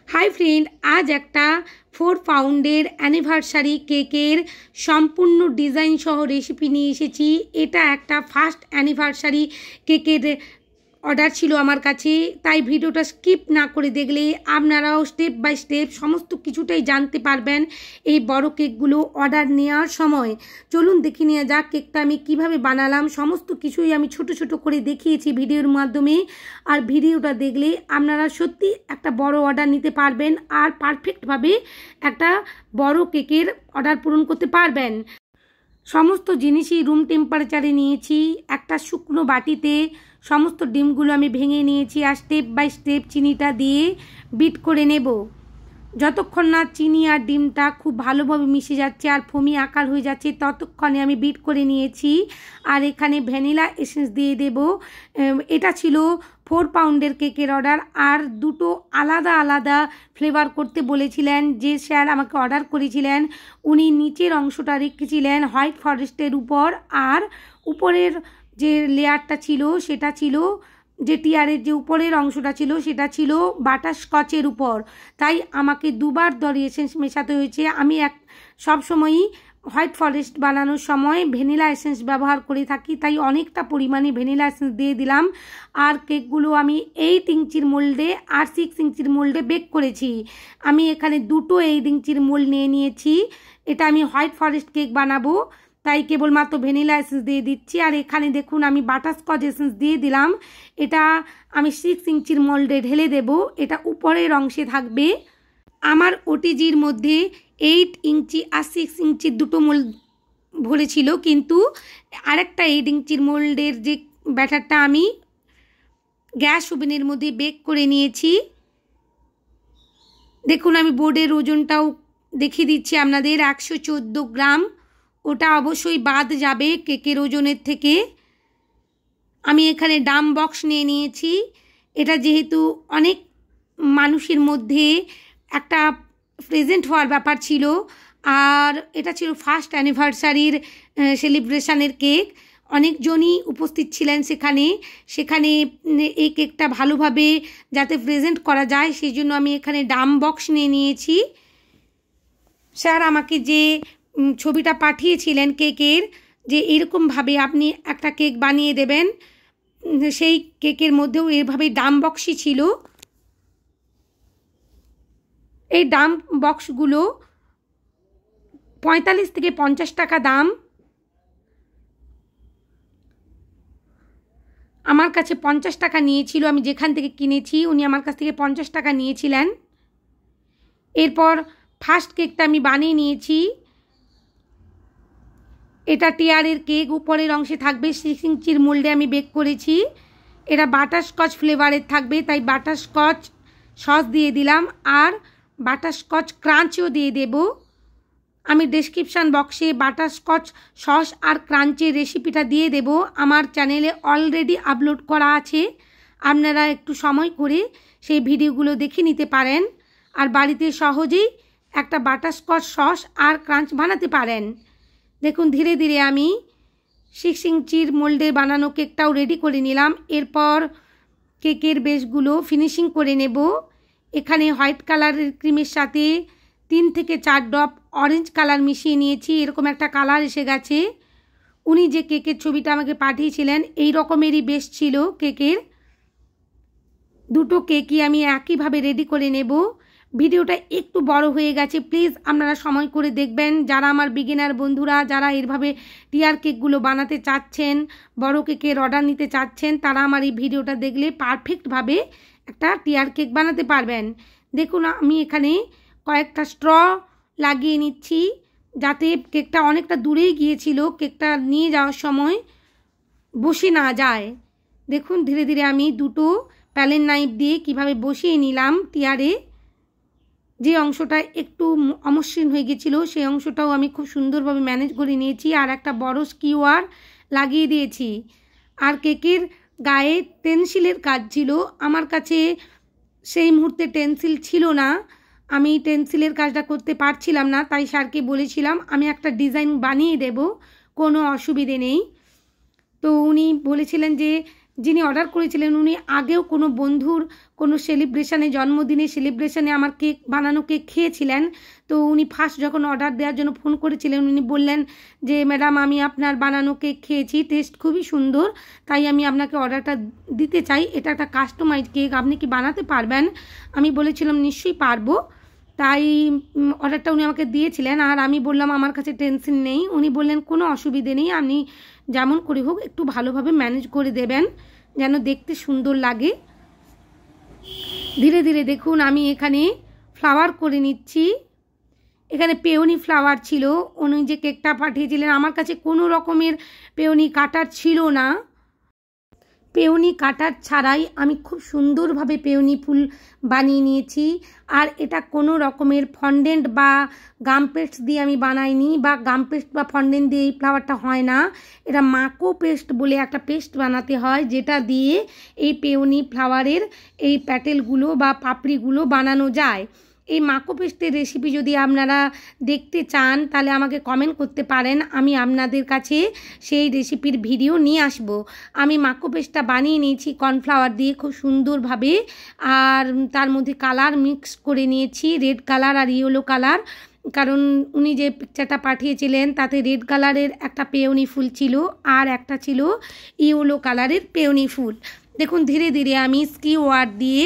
High friend आज एक 4 pounder anniversary केकर सम्पूर्ण डिजाइन सह रेसिपि निये एसेछि। एटा एकटा फार्स्ट एनिभार्सारि केकर अर्डार छिलो आमार काछे, ताई भिडियोटा स्किप ना करे देखले आपनाराओ स्टेप बाई स्टेप समस्त किछुटाई जानते पारबेन এই বড় কেকগুলো অর্ডার নেওয়ার সময়। চলুন দেখে নেওয়া যাক কেকটা আমি কিভাবে বানালাম। সমস্ত কিছুই আমি ছোট ছোট করে দেখিয়েছি ভিডিওর মাধ্যমে। আর ভিডিওটা দেখলে আপনারা সত্যি একটা বড় অর্ডার নিতে পারবেন আর পারফেক্টভাবে একটা বড় কেকের অর্ডার পূরণ করতে পারবেন। সমস্ত জিনিসই রুম টেম্পারেচারে নিয়েছি। একটা শুকনো বাটিতে সমস্ত ডিমগুলো আমি ভেঙে নিয়েছি আর স্টেপ বাই স্টেপ চিনিটা দিয়ে বিট করে নেব। যতক্ষণ না চিনি আর ডিমটা খুব ভালোভাবে মিশে যাচ্ছে আর ফোমি আকার হয়ে যাচ্ছে ততক্ষণে আমি বিট করে নিয়েছি। আর এখানে ভ্যানিলা এসেন্স দিয়ে দেব। এটা ছিল 4 পাউন্ডের কেকের অর্ডার। আর দুটো আলাদা আলাদা ফ্লেভার করতে বলেছিলেন যে স্যার আমাকে অর্ডার করেছিলেন। উনি নিচের অংশটা রেখেছিলেন হোয়াইট ফরেস্টের উপর, আর উপরের যে লেয়ারটা ছিল সেটা ছিল যে টিয়ারের যে উপরের অংশটা ছিল সেটা ছিল বাটারস্কচের উপর। তাই আমাকে দুবার দরি এসেন্স মেশাতে হয়েছে। আমি সবসময়ই হোয়াইট ফরেস্ট বানানোর সময় ভ্যানিলা এসেন্স ব্যবহার করে থাকি, তাই অনেকটা পরিমাণে ভ্যানিলা এসেন্স দিয়ে দিলাম। আর কেকগুলো আমি 8 ইঞ্চির মোল্ডে আর 6 ইঞ্চির মোল্ডে বেক করেছি। আমি এখানে দুটো 8 ইঞ্চির মোল্ড নিয়ে নিয়েছি। এটা আমি হোয়াইট ফরেস্ট কেক বানাবো, তাই কেবলমাত্র ভ্যানিলা এসেন্স দিয়ে দিচ্ছি। আর এখানে দেখুন আমি বাটারস্কচ এসেন্স দিয়ে দিলাম। এটা আমি 6 ইঞ্চির মোল্ডে ঢেলে দেব। এটা উপরের অংশে থাকবে। আমার ওটিজির মধ্যে 8 ইঞ্চি আর 6 ইঞ্চির দুটো মোল্ড ভরেছিল, কিন্তু আরেকটা 8 ইঞ্চির মোল্ডের যে ব্যাটারটা আমি গ্যাস ওভেনের মধ্যে বেক করে নিয়েছি। দেখুন আমি বোর্ডের ওজনটাও দেখিয়ে দিচ্ছি আপনাদের। 114 গ্রাম। ওটা অবশ্যই বাদ যাবে কেকের ওজনের থেকে। আমি এখানে ডাম বক্স নিয়ে নিয়েছি। এটা যেহেতু অনেক মানুষের মধ্যে একটা প্রেজেন্ট হওয়ার ব্যাপার ছিল, আর এটা ছিল ফার্স্ট অ্যানিভার্সারির সেলিব্রেশনের কেক। অনেকজনই উপস্থিত ছিলেন সেখানে এই কেকটা ভালোভাবে যাতে প্রেজেন্ট করা যায় সেই জন্য আমি এখানে ডাম বক্স নিয়ে নিয়েছি। স্যার আমাকে যে ছবিটা পাঠিয়েছিলেন কেকের, যে এরকমভাবে আপনি একটা কেক বানিয়ে দেবেন, সেই কেকের মধ্যেও এভাবেই ডাম বক্সই ছিল। এই ডাম বক্সগুলো 45 থেকে 50 টাকা দাম। আমার কাছে 50 টাকা নিয়েছিল। আমি যেখান থেকে কিনেছি উনি আমার কাছ থেকে 50 টাকা নিয়েছিলেন। এরপর ফার্স্ট কেকটা আমি বানিয়ে নিয়েছি। এটা টিয়ারের কেক, উপরের অংশে থাকবে 6 ইঞ্চির মোল্ডে আমি বেক করেছি। এটা বাটারস্কচ ফ্লেভারের থাকবে, তাই বাটারস্কচ সস দিয়ে দিলাম আর বাটারস্কচ ক্রাঞ্চও দিয়ে দেব। আমি ডেসক্রিপশান বক্সে বাটারস্কচ সস আর ক্রাঞ্চের রেসিপিটা দিয়ে দেব। আমার চ্যানেলে অলরেডি আপলোড করা আছে, আপনারা একটু সময় করে সেই ভিডিওগুলো দেখে নিতে পারেন আর বাড়িতে সহজেই একটা বাটারস্কচ সস আর ক্রাঞ্চ বানাতে পারেন। দেখুন ধীরে ধীরে আমি 6 ইঞ্চির মোল্ডে বানানো কেকটাও রেডি করে নিলাম। এরপর কেকের বেসগুলো ফিনিশিং করে নেব। এখানে হোয়াইট কালারের ক্রিমের সাথে 3 থেকে 4 ড্রপ অরেঞ্জ কালার মিশিয়ে নিয়েছি। এরকম একটা কালার এসে গেছে। উনি যে কেকের ছবিটা আমাকে পাঠিয়েছিলেন এই রকমেরই বেস ছিল কেকের। দুটো কেকই আমি একইভাবে রেডি করে নেব। ভিডিওটা একটু বড় হয়ে গেছে, প্লিজ আপনারা সময় করে দেখবেন। যারা আমার বিগিনার বন্ধুরা যারা এরভাবে টিয়ার কেকগুলো বানাতে চাচ্ছেন, বড় কেকের অর্ডার নিতে চাচ্ছেন, তারা আমার এই ভিডিওটা দেখলে পারফেক্টভাবে একটা টিয়ার কেক বানাতে পারবেন। দেখুন আমি এখানে কয়েকটা স্ট্র লাগিয়ে নিচ্ছি যাতে কেকটা অনেকটা দূরেই গিয়েছিল, কেকটা নিয়ে যাওয়ার সময় বসে না যায়। দেখুন ধীরে ধীরে আমি দুটো প্যালেন নাইফ দিয়ে কিভাবে বসিয়ে নিলাম টিয়ারে। যে অংশটা একটু অমসৃণ হয়ে গেছিলো সেই অংশটাও আমি খুব সুন্দরভাবে ম্যানেজ করে নিয়েছি আর একটা বড় স্কিওয়ার লাগিয়ে দিয়েছি। আর কেকের গায়ে টেনসিলের কাজ ছিল, আমার কাছে সেই মুহূর্তে টেনসিল ছিল না, আমি টেনসিলের কাজটা করতে পারছিলাম না, তাই স্যারকে বলেছিলাম আমি একটা ডিজাইন বানিয়ে দেব, কোনো অসুবিধে নেই। তো উনি বলেছিলেন যে যিনি অর্ডার করেছিলেন উনি আগেও কোনো বন্ধুর কোনো সেলিব্রেশনে, জন্মদিনের সেলিব্রেশনে আমার কেক বানানো কেক খেয়েছিলেন। তো উনি ফার্স্ট যখন অর্ডার দেওয়ার জন্য ফোন করেছিলেন উনি বললেন যে ম্যাডাম আমি আপনার বানানো কেক খেয়েছি, টেস্ট খুবই সুন্দর, তাই আমি আপনাকে অর্ডারটা দিতে চাই। এটা একটা কাস্টমাইজ কেক, আপনি কি বানাতে পারবেন? আমি বলেছিলাম নিশ্চয়ই পারবো। তাই অর্ডারটা উনি আমাকে দিয়েছিলেন। আর আমি বললাম আমার কাছে টেনশন নেই। উনি বললেন কোনো অসুবিধে নেই, আপনি যেমন করে হোক একটু ভালোভাবে ম্যানেজ করে দেবেন যেন দেখতে সুন্দর লাগে। ধীরে ধীরে দেখুন আমি এখানে ফ্লাওয়ার করে নিচ্ছি। এখানে পেওনি ফ্লাওয়ার ছিল। উনি যে কেকটা পাঠিয়েছিলেন আমার কাছে কোনো রকমের পেওনি কাটার ছিল না। পেওনি কাটার ছাড়াই আমি খুব সুন্দরভাবে পেওনি ফুল বানিয়ে নিয়েছি। আর এটা কোনো রকমের ফন্ডেন্ট বা গাম পেস্ট দিয়ে আমি বানাইনি, বা গাম পেস্ট বা ফন্ডেন্ট দিয়ে এই ফ্লাওয়ারটা হয় না। এটা মাকো পেস্ট বলে একটা পেস্ট বানাতে হয়, যেটা দিয়ে এই পেওনি ফ্লাওয়ারের এই প্যাটেলগুলো বা পাপড়িগুলো বানানো যায়। এই মাকো পেস্টের রেসিপি যদি আপনারা দেখতে চান তাহলে আমাকে কমেন্ট করতে পারেন, আমি আপনাদের কাছে সেই রেসিপির ভিডিও নিয়ে আসব। আমি মাকো পেস্টটা বানিয়ে নিয়েছি কর্নফ্লাওয়ার দিয়ে খুব সুন্দরভাবে, আর তার মধ্যে কালার মিক্স করে নিয়েছি, রেড কালার আর ইয়েলো কালার। কারণ উনি যে পিকচারটা পাঠিয়েছিলেন তাতে রেড কালারের একটা পেওনি ফুল ছিল আর একটা ছিল ইয়েলো কালারের পেওনি ফুল। দেখুন ধীরে ধীরে আমি স্কিওয়ার দিয়ে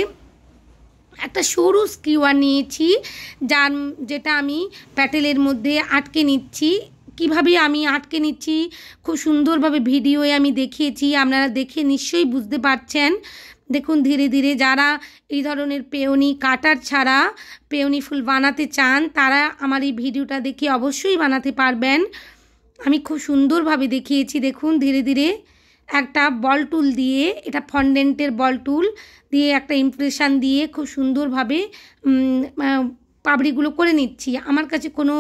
একটা সরু স্কিওয়ার নিয়েছি, যেটা আমি প্যাটেলের মধ্যে আটকে নিচ্ছি। কিভাবে আমি আটকে নিচ্ছি খুব সুন্দরভাবে ভিডিওয়ে আমি দেখিয়েছি, আপনারা দেখে নিশ্চয়ই বুঝতে পারছেন। দেখুন ধীরে ধীরে যারা এই ধরনের পেওনি কাটার ছাড়া পেওনি ফুল বানাতে চান তারা আমার এই ভিডিওটা দেখে অবশ্যই বানাতে পারবেন। আমি খুব সুন্দরভাবে দেখিয়েছি। দেখুন ধীরে ধীরে একটা বল টুল দিয়ে, এটা ফন্ডেন্টের বল টুল দিয়ে একটা ইমপ্রেশন দিয়ে খুব সুন্দরভাবে পাপড়িগুলো করে নিচ্ছি। আমার কাছে কোনো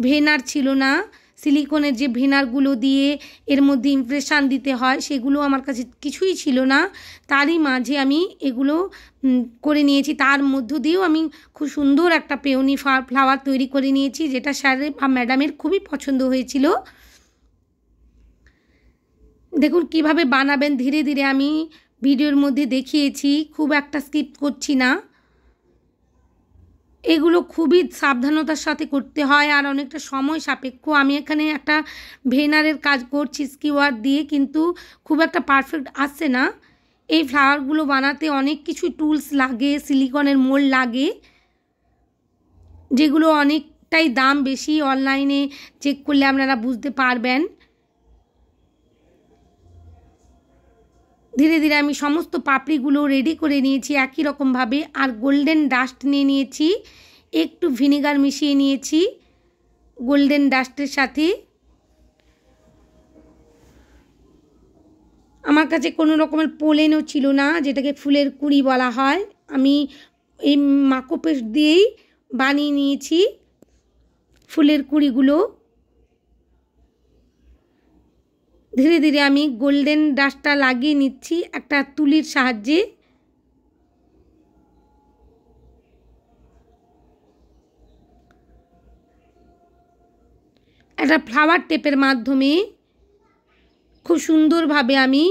ভেনার ছিল না, সিলিকনের যে ভেনারগুলো দিয়ে এর মধ্যে ইমপ্রেশন দিতে হয় সেগুলো আমার কাছে কিছুই ছিল না। তারই মাঝে আমি এগুলো করে নিয়েছি। তার মধ্য দিয়েও আমি খুব সুন্দর একটা পেওনি ফ্লাওয়ার তৈরি করে নিয়েছি, যেটা স্যারের বা ম্যাডামের খুবই পছন্দ হয়েছিল। দেখুন কিভাবে বানাবেন ধীরে ধীরে আমি ভিডিওর মধ্যে দেখিয়েছি, খুব একটা স্কিপ করছি না। এগুলো খুবই সাবধানতার সাথে করতে হয় আর অনেকটা সময় সাপেক্ষ। আমি এখানে একটা ভেনারের কাজ করছি স্কিওয়ার দিয়ে, কিন্তু খুব একটা পারফেক্ট আসছে না। এই ফ্লাওয়ারগুলো বানাতে অনেক কিছু টুলস লাগে, সিলিকনের মোল্ড লাগে, যেগুলো অনেকটাই দাম বেশি। অনলাইনে চেক করলে আপনারা বুঝতে পারবেন। ধীরে ধীরে আমি সমস্ত পাপড়িগুলো রেডি করে নিয়েছি একই রকমভাবে। আর গোল্ডেন ডাস্ট নিয়ে নিয়েছি, একটু ভিনেগার মিশিয়ে নিয়েছি গোল্ডেন ডাস্টের সাথে। আমার কাছে কোনো রকমের পোলেনও ছিল না, যেটাকে ফুলের কুঁড়ি বলা হয়। আমি এই মাকো পেস্ট দিয়েই বানিয়ে নিয়েছি ফুলের কুঁড়িগুলো। ধীরে ধীরে আমি গোল্ডেন ডাস্টটা লাগিয়ে নিচ্ছি একটা তুলির সাহায্যে। একটা ফ্লাওয়ার টেপের মাধ্যমে খুব সুন্দরভাবে আমি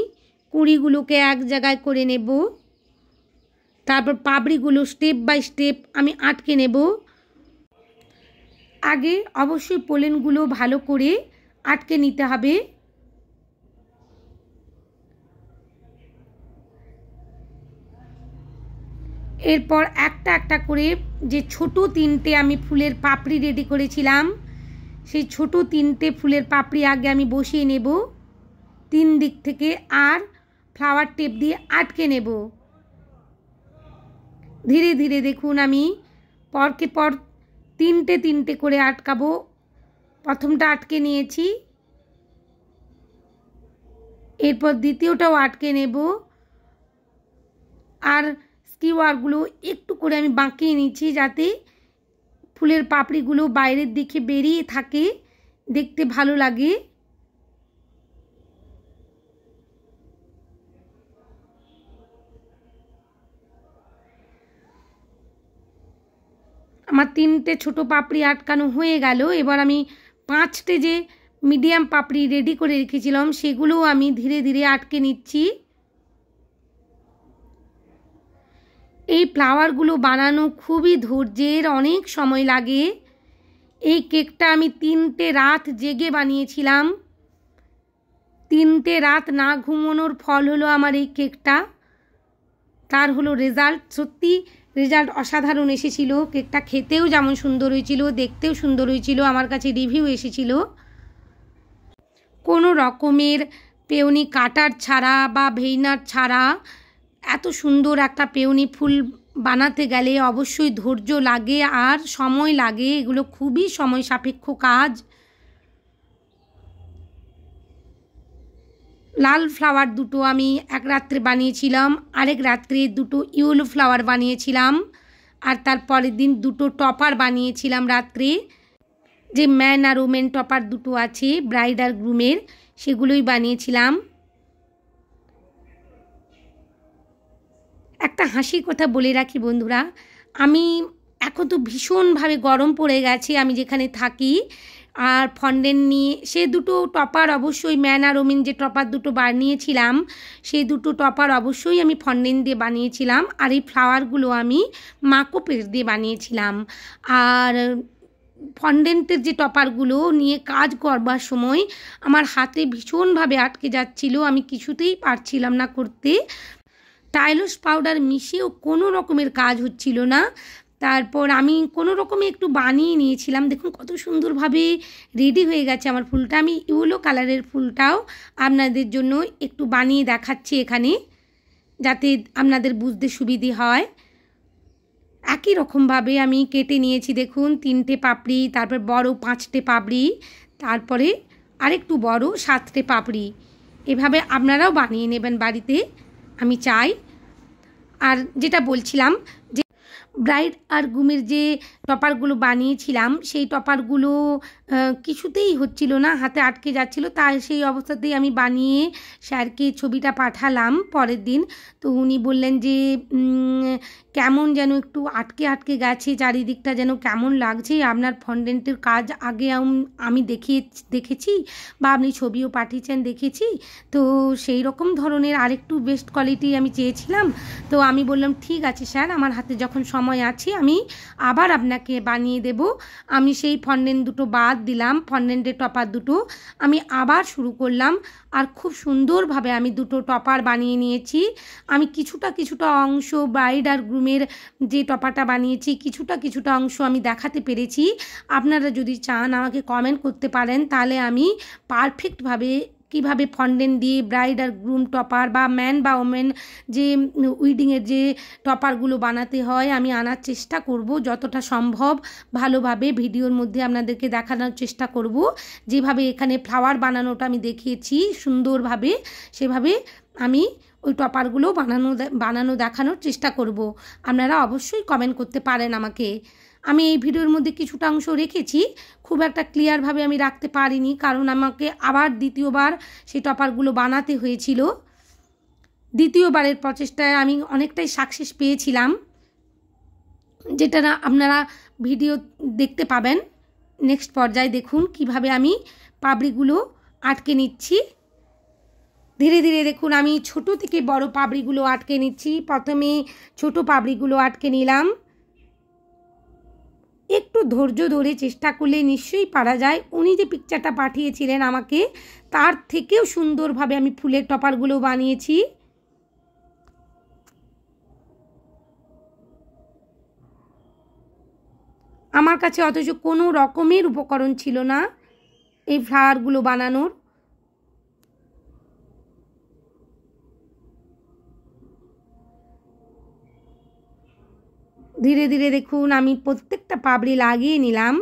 কুঁড়িগুলোকে এক জায়গায় করে নেব। তারপর পাপড়িগুলো স্টেপ বাই স্টেপ আমি আটকে নেব। আগে অবশ্যই পোলেনগুলো ভালো করে আটকে নিতে হবে। এরপর একটা একটা করে যে ছোট তিনটে আমি ফুলের পাপড়ি রেডি করেছিলাম সেই ছোট তিনটে ফুলের পাপড়ি আগে আমি বসিয়ে নেব তিন দিক থেকে, আর ফ্লাওয়ার টেপ দিয়ে আটকে নেব। ধীরে ধীরে দেখুন আমি পরকে পর তিনটে তিনটে করে আটকাবো। প্রথমটা আটকে নিয়েছি, এরপর দ্বিতীয়টাও আটকে নেব। আর স্কিওয়ারগুলো একটু করে আমি বাঁকিয়ে নিচ্ছি যাতে ফুলের পাপড়িগুলো বাইরের দিকে বেরিয়ে থাকে, দেখতে ভালো লাগে। আমার তিনটে ছোট পাপড়ি আটকানো হয়ে গেল। এবার আমি পাঁচটে যে মিডিয়াম পাপড়ি রেডি করে রেখেছিলাম সেগুলোও আমি ধীরে ধীরে আটকে নিচ্ছি। এই ফ্লাওয়ারগুলো বানানো খুবই ধৈর্যের, অনেক সময় লাগে। এই কেকটা আমি 3টে রাত জেগে বানিয়েছিলাম। 3টে রাত না ঘুমানোর ফল হলো আমার এই কেকটা। তার হলো রেজাল্ট। সত্যি রেজাল্ট অসাধারণ এসেছিল। কেকটা খেতেও যেমন সুন্দর হয়েছিল, দেখতেও সুন্দর হয়েছিল। আমার কাছে রিভিউ এসেছিল। কোনো রকমের পেউনি কাটার ছাড়া বা ভেইনার ছাড়া এত সুন্দর একটা পেউনি ফুল বানাতে গেলে অবশ্যই ধৈর্য লাগে আর সময় লাগে। এগুলো খুবই সময় সাপেক্ষ কাজ। লাল ফ্লাওয়ার দুটো আমি এক রাত্রে বানিয়েছিলাম, আরেক রাত্রে দুটো ইয়েলো ফ্লাওয়ার বানিয়েছিলাম, আর তার পরের দিন দুটো টপার বানিয়েছিলাম রাত্রে। যে ম্যান আর ওমেন টপার দুটো আছে ব্রাইড আর গ্রুমের, সেগুলোই বানিয়েছিলাম। একটা হাসির কথা বলে রাখি বন্ধুরা, আমি এখন তো ভীষণভাবে গরম পড়ে গেছে আমি যেখানে থাকি, আর ফন্ডেন্ট নিয়ে সে দুটো টপার অবশ্যই ম্যান আর ওমেন যে টপার দুটো বানিয়েছিলাম সেই দুটো টপার অবশ্যই আমি ফন্ডেন্ট দিয়ে বানিয়েছিলাম। আর এই ফ্লাওয়ারগুলো আমি মাকো পেস্ট দিয়ে বানিয়েছিলাম। আর ফন্ডেন্টের যে টপারগুলো নিয়ে কাজ করবার সময় আমার হাতে ভীষণভাবে আটকে যাচ্ছিল, আমি কিছুতেই পারছিলাম না করতে। টাইলস পাউডার মিশিয়েও কোনো রকমের কাজ হচ্ছিল না। তারপর আমি কোনো রকমে একটু বানিয়ে নিয়েছিলাম। দেখুন কত সুন্দরভাবে রেডি হয়ে গেছে আমার ফুলটা। আমি ইয়েলো কালারের ফুলটাও আপনাদের জন্য একটু বানিয়ে দেখাচ্ছি এখানে, যাতে আপনাদের বুঝতে সুবিধে হয়। একই রকমভাবে আমি কেটে নিয়েছি। দেখুন 3টে পাপড়ি, তারপর বড় 5টে পাপড়ি, তারপরে আরেকটু বড় 7টে পাপড়ি। এভাবে আপনারাও বানিয়ে নেবেন বাড়িতে, আমি চাই। আর যেটা বলছিলাম যে ব্রাইড আর গ্রুমের যে টপারগুলো বানিয়েছিলাম সেই টপারগুলো কিছুতেই হচ্ছিল না, হাতে আটকে যাচ্ছিলো। তাই সেই অবস্থাতেই আমি বানিয়ে স্যারকে ছবিটা পাঠালাম পরের দিন। তো উনি বললেন যে কেমন যেন একটু আটকে আটকে গেছে, চারিদিকটা যেন কেমন লাগছে। আপনার ফন্ডেন্টের কাজ আগে আমি দেখেছি বা আপনি ছবিও পাঠিয়েছেন দেখেছি, তো সেই রকম ধরনের আরেকটু বেস্ট কোয়ালিটি আমি চেয়েছিলাম। তো আমি বললাম ঠিক আছে স্যার, আমার হাতে যখন সময় আছে আমি আবার আপনাকে বানিয়ে দেব। আমি সেই ফন্ডেন্ট দুটো বাদ দিলাম, ফন্ডেন্টের টপার দুটো আমি আবার শুরু করলাম। আর খুব সুন্দরভাবে আমি দুটো টপার বানিয়ে নিয়েছি। আমি কিছুটা অংশ ব্রাইড আর গ্রুমের যে টপারটা বানিয়েছি কিছুটা অংশ আমি দেখাতে পেরেছি। আপনারা যদি চান আমাকে কমেন্ট করতে পারেন, তাহলে আমি পারফেক্টভাবে কীভাবে ফন্ডেন্ট দিয়ে ব্রাইড আর গ্রুম টপার বা ম্যান বা ওমেন যে উইডিংয়ের যে টপারগুলো বানাতে হয় আমি আনার চেষ্টা করব যতটা সম্ভব। ভালোভাবে ভিডিওর মধ্যে আপনাদেরকে দেখানোর চেষ্টা করব। যেভাবে এখানে ফ্লাওয়ার বানানোটা আমি দেখিয়েছি সুন্দরভাবে, সেভাবে আমি ওই টপারগুলো বানানো দেখানোর চেষ্টা করব। আপনারা অবশ্যই কমেন্ট করতে পারেন আমাকে। আমি এই ভিডিওর মধ্যে কিছুটা অংশ রেখেছি, খুব একটা ক্লিয়ারভাবে আমি রাখতে পারিনি, কারণ আমাকে আবার দ্বিতীয়বার সেই টপারগুলো বানাতে হয়েছিল। দ্বিতীয়বারের প্রচেষ্টায় আমি অনেকটাই সাকসেস পেয়েছিলাম, যেটা না আপনারা ভিডিও দেখতে পাবেন নেক্সট পর্যায়ে। দেখুন কিভাবে আমি পাপড়িগুলো আটকে নিচ্ছি ধীরে ধীরে। দেখুন আমি ছোট থেকে বড় পাপড়িগুলো আটকে নিচ্ছি। প্রথমে ছোট পাপড়িগুলো আটকে নিলাম। একটু ধৈর্য ধরে চেষ্টা করলে নিশ্চয়ই পারা যায়। উনি যে পিকচারটা পাঠিয়েছিলেন আমাকে, তার থেকেও সুন্দরভাবে আমি ফুলের টপারগুলো বানিয়েছি। আমার কাছে অথচ কোনো রকমের উপকরণ ছিল না এই ফ্লাওয়ারগুলো বানানোর। ধীরে ধীরে দেখুন আমি প্রত্যেকটা পাপড়ি লাগিয়ে নিলাম।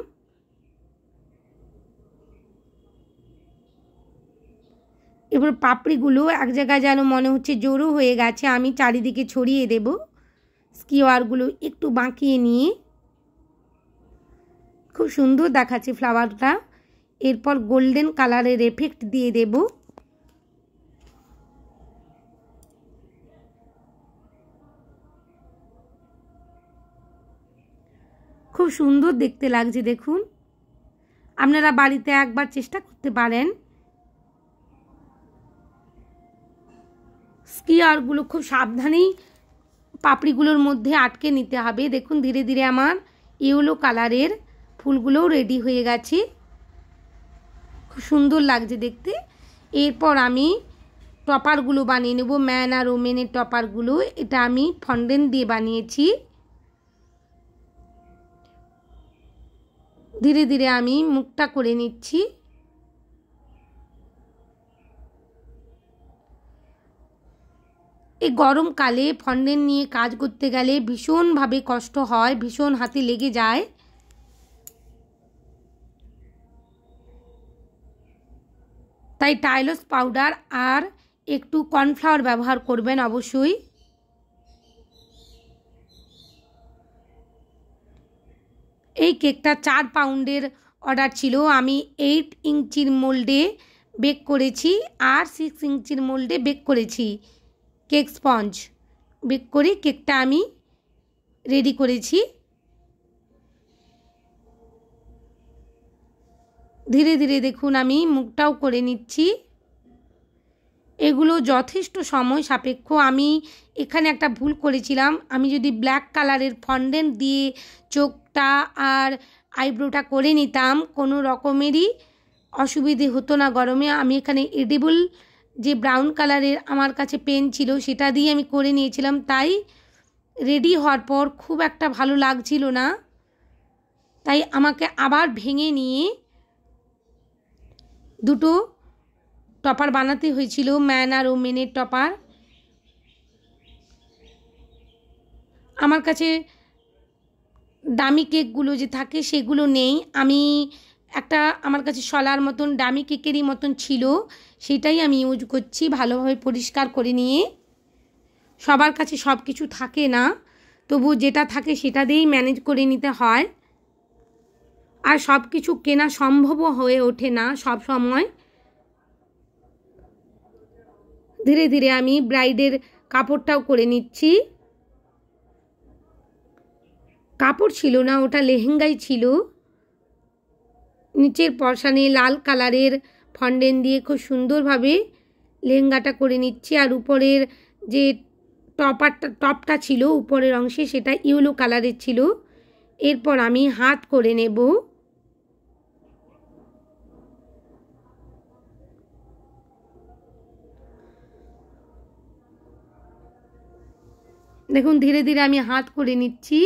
এবার পাপড়িগুলো এক জায়গায় যেন মনে হচ্ছে জড়ো হয়ে গেছে, আমি চারিদিকে ছড়িয়ে দেব। স্কিওয়ারগুলো একটু বাঁকিয়ে নিয়ে খুব সুন্দর দেখাচ্ছে ফ্লাওয়ারটা। এরপর গোল্ডেন কালারের এফেক্ট দিয়ে দেব। খুব সুন্দর দেখতে লাগছে দেখুন। আপনারা বাড়িতে একবার চেষ্টা করতে পারেন। স্কিয়ারগুলো খুব সাবধানেই পাপড়িগুলোর মধ্যে আটকে নিতে হবে। দেখুন ধীরে ধীরে আমার ইয়েলো কালারের ফুলগুলোও রেডি হয়ে গেছে, খুব সুন্দর লাগছে দেখতে। এরপর আমি টপারগুলো বানিয়ে নেব, ম্যান আর ওমেনের টপারগুলো। এটা আমি ফন্ডেন্ট দিয়ে বানিয়েছি। ধীরে ধীরে আমি মুখটা করে নিচ্ছি। এই গরমকালে ফন্ডেন্ট নিয়ে কাজ করতে গেলে ভীষণভাবে কষ্ট হয়, ভীষণ হাতে লেগে যায়। তাই টাইলস পাউডার আর একটু কর্নফ্লাওয়ার ব্যবহার করবেন অবশ্যই। এই কেকটা 4 পাউন্ডের অর্ডার ছিল। আমি 8 ইঞ্চির মোল্ডে বেক করেছি আর 6 ইঞ্চির মোল্ডে বেক করেছি। কেক স্পঞ্জ বেক করে কেকটা আমি রেডি করেছি। ধীরে ধীরে দেখুন আমি মুখটাও করে নিচ্ছি। এগুলো যথেষ্ট সময় সাপেক্ষ। আমি এখানে একটা ভুল করেছিলাম। আমি যদি ব্ল্যাক কালারের ফন্ডেন্ট দিয়ে চোখটা আর আইব্রোটা করে নিতাম কোনো রকমেরই অসুবিধে হতো না গরমে। আমি এখানে এডিবল যে ব্রাউন কালারের আমার কাছে পেন ছিল সেটা দিয়ে আমি করে নিয়েছিলাম, তাই রেডি হওয়ার পর খুব একটা ভালো লাগছিল না। তাই আমাকে আবার ভেঙে নিয়ে দুটো টপার বানাতে হয়েছিল, ম্যান আর ওমেনের টপার। আমার কাছে দামি কেকগুলো যে থাকে সেগুলো নেই। আমি একটা আমার কাছে শলার মতন দামি কেকেরই মতন ছিল, সেটাই আমি ইউজ করছি ভালোভাবে পরিষ্কার করে নিয়ে। সবার কাছে সব কিছু থাকে না, তবু যেটা থাকে সেটা দিয়েই ম্যানেজ করে নিতে হয়। আর সব কিছু কেনা সম্ভবও হয়ে ওঠে না সব সময়। ধীরে ধীরে আমি ব্রাইডের কাপড়টাও করে নিচ্ছি। কাপড় ছিল না, ওটা লেহেঙ্গাই ছিল। নিচের পরশানে লাল কালারের ফন্ডেন্ট দিয়ে খুব সুন্দরভাবে লেহেঙ্গাটা করে নিচ্ছি। আর উপরের যে টপটা ছিল উপরের অংশে সেটা ইয়েলো কালারের ছিল। এরপর আমি হাত করে নেব। দেখুন ধীরে ধীরে আমি হাত করে নিচ্ছি।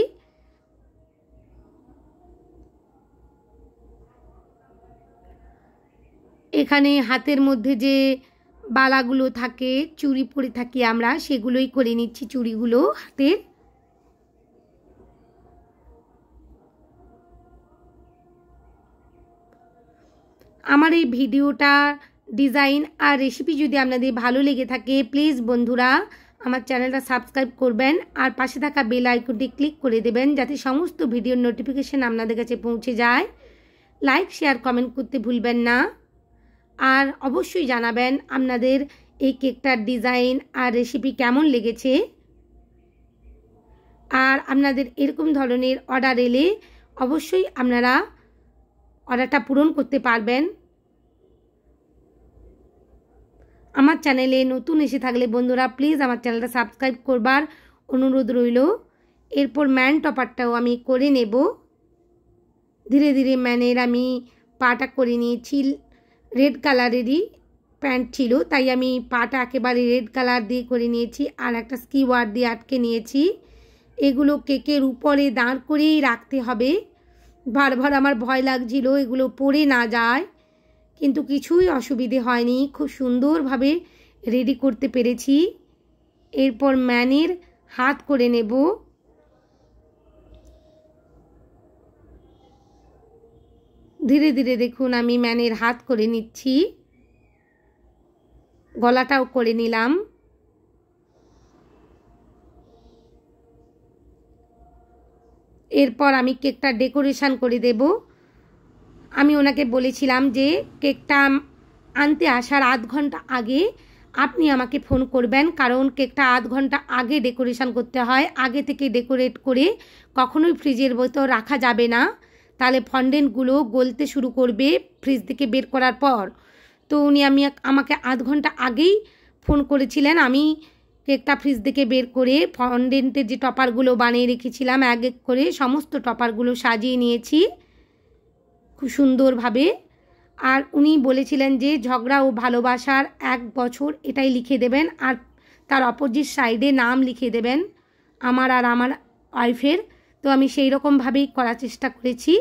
এখানে হাতের মধ্যে যে বালাগুলো থাকে, চুড়ি পরে থাকি আমরা, সেগুলোই করে নিচ্ছি চুড়িগুলো হাতের। আমার এই ভিডিওটা ডিজাইন আর রেসিপি যদি আপনাদের ভালো লেগে থাকে প্লিজ বন্ধুরা আমার চ্যানেলটা সাবস্ক্রাইব করবেন আর পাশে থাকা বেল আইকনটি ক্লিক করে দেবেন যাতে সমস্ত ভিডিওর নোটিফিকেশান আপনাদের কাছে পৌঁছে যায়। লাইক শেয়ার কমেন্ট করতে ভুলবেন না। আর অবশ্যই জানাবেন আপনাদের এই কেকটার ডিজাইন আর রেসিপি কেমন লেগেছে। আর আপনাদের এরকম ধরনের অর্ডার এলে অবশ্যই আপনারা অর্ডারটা পূরণ করতে পারবেন। আমার চ্যানেলে নতুন এসে থাকলে বন্ধুরা প্লিজ আমার চ্যানেলটা সাবস্ক্রাইব করবার অনুরোধ রইল। এরপর ম্যান টপারটাও আমি করে নেব। ধীরে ধীরে ম্যানের আমি পাটা করে নিয়েছি। রেড কালারেরই প্যান্ট ছিল তাই আমি পাটা একেবারে রেড কালার দিয়ে করে নিয়েছি আর একটা স্কিওয়ার দিয়ে আটকে নিয়েছি। এগুলো কেকের উপরে দাঁড় করেই রাখতে হবে। বারবার আমার ভয় লাগছিল এগুলো পড়ে না যায়, কিন্তু কিছুই অসুবিধে হয়নি, খুব সুন্দরভাবে রেডি করতে পেরেছি। এরপর ম্যানের হাত করে নেব। ধীরে ধীরে দেখুন আমি ম্যানের হাত করে নিচ্ছি, গলাটাও করে নিলাম। এরপর আমি কেকটা ডেকোরেশন করে দেব। আমি ওনাকে বলেছিলাম যে কেকটা আনতে আসার আধ ঘন্টা আগে আপনি আমাকে ফোন করবেন, কারণ কেকটা আধ ঘন্টা আগে ডেকোরেশন করতে হয়। আগে থেকে ডেকোরেট করে কখনোই ফ্রিজের ভেতর রাখা যাবে না, তাহলে ফন্ডেন্টগুলো গলতে শুরু করবে ফ্রিজ থেকে বের করার পর। তো উনি আমাকে আধ ঘন্টা আগেই ফোন করেছিলেন। আমি কেকটা ফ্রিজ থেকে বের করে ফন্ডেন্টের যে টপারগুলো বানিয়ে রেখেছিলাম এক এক করে সমস্ত টপারগুলো সাজিয়ে নিয়েছি খুব সুন্দরভাবে। আর উনি বলেছিলেন যে ঝগড়া ও ভালোবাসার 1 বছর এটাই লিখে দেবেন, আর তার অপোজিট সাইডে নাম লিখে দেবেন আমার আর আমার ওয়াইফের। তো আমি সেই রকমভাবেই করার চেষ্টা করেছি।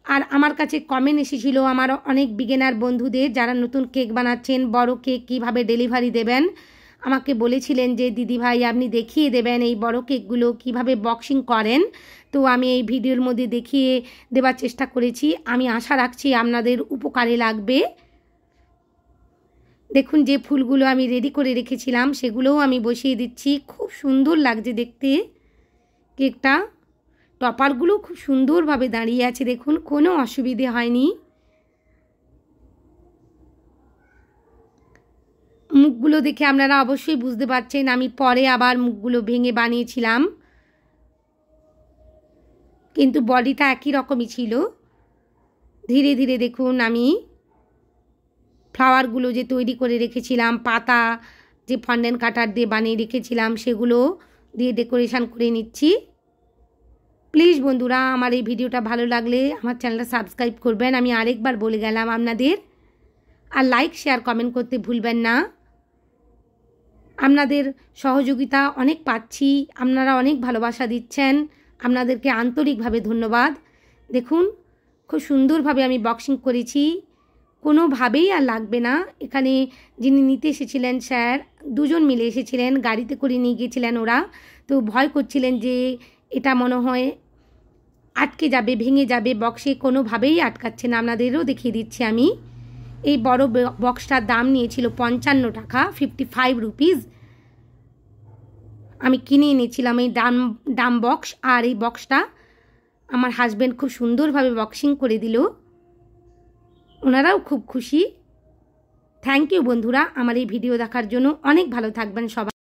আর আমার কাছে কমেন্ট এসেছিল আমার অনেক বিগিনার বন্ধুদের যারা নতুন কেক বানাচ্ছেন, বড় কেক কীভাবে ডেলিভারি দেবেন। আমাকে বলেছিলেন যে দিদিভাই আপনি দেখিয়ে দেবেন এই বড় কেকগুলো কিভাবে বক্সিং করেন। তো আমি এই ভিডিওর মধ্যে দেখিয়ে দেওয়ার চেষ্টা করেছি। আমি আশা রাখছি আপনাদের উপকারে লাগবে। দেখুন যে ফুলগুলো আমি রেডি করে রেখেছিলাম সেগুলোও আমি বসিয়ে দিচ্ছি। খুব সুন্দর লাগছে দেখতে কেকটা। টপারগুলো খুব সুন্দরভাবে দাঁড়িয়ে আছে, দেখুন কোনো অসুবিধে হয়নি। মুখগুলো দেখে আপনারা অবশ্যই বুঝতে পারছেন আমি পরে আবার মুখগুলো ভেঙে বানিয়েছিলাম, কিন্তু বডিটা একই রকমই ছিল। ধীরে ধীরে দেখুন আমি ফ্লাওয়ারগুলো যে তৈরি করে রেখেছিলাম, পাতা যে ফন্ডেন্ট কাটার দিয়ে বানিয়ে রেখেছিলাম সেগুলো দিয়ে ডেকোরেশন করে নিচ্ছি। প্লিজ বন্ধুরা আমার এই ভিডিওটা ভালো লাগলে আমার চ্যানেলটা সাবস্ক্রাইব করবেন, আমি আরেকবার বলে গেলাম আপনাদের। আর লাইক শেয়ার কমেন্ট করতে ভুলবেন না। আপনাদের সহযোগিতা অনেক পাচ্ছি, আপনারা অনেক ভালোবাসা দিচ্ছেন, আপনাদেরকে আন্তরিকভাবে ধন্যবাদ। দেখুন খুব সুন্দরভাবে আমি বক্সিং করেছি, কোনোভাবেই আর লাগবে না। এখানে যিনি নিতে এসেছিলেন স্যার 2 জন মিলে এসেছিলেন, গাড়িতে করে নিয়ে গিয়েছিলেন ওরা। তো ভয় করছিলেন যে এটা মনে হয় আটকে যাবে, ভেঙে যাবে, বক্সে কোনোভাবেই আটকাচ্ছে না। আপনাদেরও দেখিয়ে দিচ্ছি আমি। এই বড় বক্সটার দাম নিয়েছিল 55 টাকা, 55 রুপিস। আমি কিনে এনেছিলাম এই ডাম বক্স। আর এই বক্সটা আমার হাজব্যান্ড খুব সুন্দরভাবে বক্সিং করে দিল, ওনারাও খুব খুশি। থ্যাংক ইউ বন্ধুরা আমার এই ভিডিও দেখার জন্য। অনেক ভালো থাকবেন সবাই।